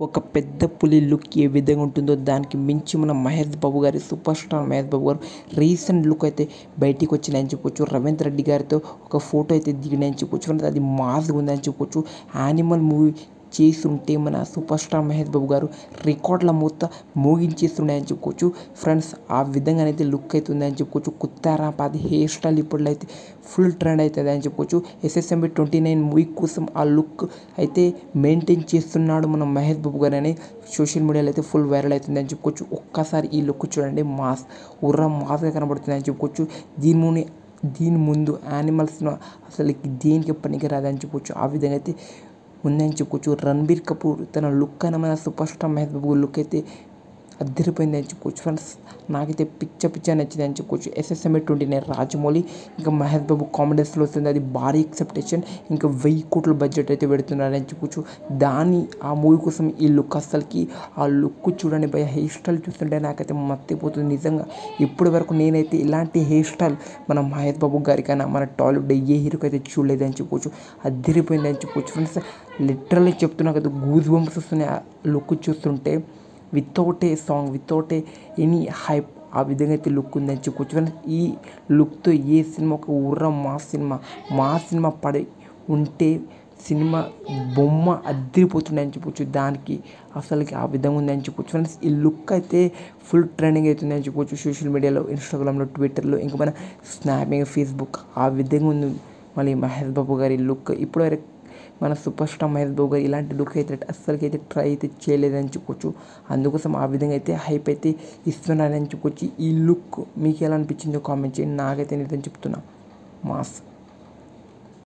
ఒక పెద్ద పులి లుక్ ఏ విధంగా ఉంటుందో దానికి మించి మన మహేష్ బాబు గారి సూపర్ స్టార్ మహేష్ బాబు గారు రీసెంట్ లుక్ అయితే బయటికి వచ్చినాయని చెప్పొచ్చు. రవీంద్ర రెడ్డి గారితో ఒక ఫోటో అయితే దిగినాయని చెప్పొచ్చు. అది మాస్గా ఉందని చెప్పొచ్చు. యానిమల్ మూవీ చేస్తుంటే మన సూపర్ స్టార్ మహేష్ బాబు గారు రికార్డుల మొత్తం మోగించేస్తున్నాయని చెప్పుకోవచ్చు ఫ్రెండ్స్. ఆ విధంగానైతే లుక్ అయితే ఉందని చెప్పుకోవచ్చు. కుత్తారాపాది హెయిర్ స్టైల్ ఇప్పుడు అయితే ఫుల్ ట్రెండ్ అవుతుంది అని చెప్పుకోవచ్చు. SSMB 29 మూవీ కోసం ఆ లుక్ అయితే మెయింటైన్ చేస్తున్నాడు మన మహేష్ బాబు గారు అని సోషల్ మీడియాలో అయితే ఫుల్ వైరల్ అవుతుంది అని చెప్పుకోవచ్చు. ఒక్కసారి ఈ లుక్ చూడండి, మాస్గా కనబడుతుంది అని చెప్పుకోవచ్చు. దీని ముందు యానిమల్స్ను అసలు దేనికి పనికి రాదని చెప్పొచ్చు. ఆ విధంగా అయితే ఉందని చెప్పుకోవచ్చు. రణబీర్ కపూర్ తన లుక్ అయిన మన super star Mahesh Babu look అయితే అద్దరిపోయింది అని చెప్పుకోవచ్చు ఫ్రెండ్స్. నాకైతే పిచ్చ నచ్చింది అని చెప్పుకోవచ్చు. SSMB 29 రాజమౌళి ఇంకా మహేష్ బాబు కామెడీస్లో వస్తుంది. అది భారీ ఎక్స్పెక్టేషన్. ఇంకా 1000 కోట్ల బడ్జెట్ అయితే పెడుతున్నారని చెప్పుకోవచ్చు. ఆ మూవీ కోసం ఈ లుక్ అస్సలకి ఆ లుక్ చూడండి భయ. హెయిర్ స్టైల్ చూస్తుంటే నాకైతే మత్తిపోతుంది నిజంగా. ఇప్పటి వరకు నేనైతే ఇలాంటి హెయిర్ స్టైల్ మన మహేష్ బాబు గారికైనా మన టాలీవుడ్ ఏ హీరోకి అయితే చూడలేదని చెప్పుకోవచ్చు. అద్దరిపోయింది అని చెప్పుకోవచ్చు ఫ్రెండ్స్. లిటరల్లీ చెప్తున్నా కదా, గూస్ బంప్స్ వస్తున్నాయి ఆ లుక్ చూస్తుంటే. Without a song, without any hype, ఆ విధంగా అయితే లుక్ ఉందని చెప్పుకోవచ్చు ఫ్రెండ్స్. ఈ లుక్తో ఏ సినిమా ఒక మాస్ సినిమా పడి ఉంటే సినిమా బొమ్మ అద్దరిపోతుందని చెప్పొచ్చు. దానికి అసలుకి ఆ విధంగా ఉందని చెప్పొచ్చు ఫ్రెండ్స్. ఈ లుక్ అయితే ఫుల్ ట్రెండింగ్ అవుతుంది అని చెప్పొచ్చు సోషల్ మీడియాలో, ఇన్స్టాగ్రామ్లో, ట్విట్టర్లో, ఇంకా మన స్నాపింగ్, ఫేస్బుక్. ఆ విధంగా ఉంది మళ్ళీ మహేష్ బాబు గారి లుక్. ఇప్పటివరకు మన సూపర్ స్టార్ మహేష్ బాబు గారు ఇలాంటి లుక్ అయితే అస్సలకైతే ట్రై అయితే చేయలేదని చెప్పొచ్చు. అందుకోసం ఆ విధంగా అయితే హైప్ అయితే ఇస్తున్నారని చెప్పొచ్చు. ఈ లుక్ మీకు ఎలా అనిపించిందో కామెంట్ చేయండి. నాకైతే నిజం చెప్తున్నా, మాస్.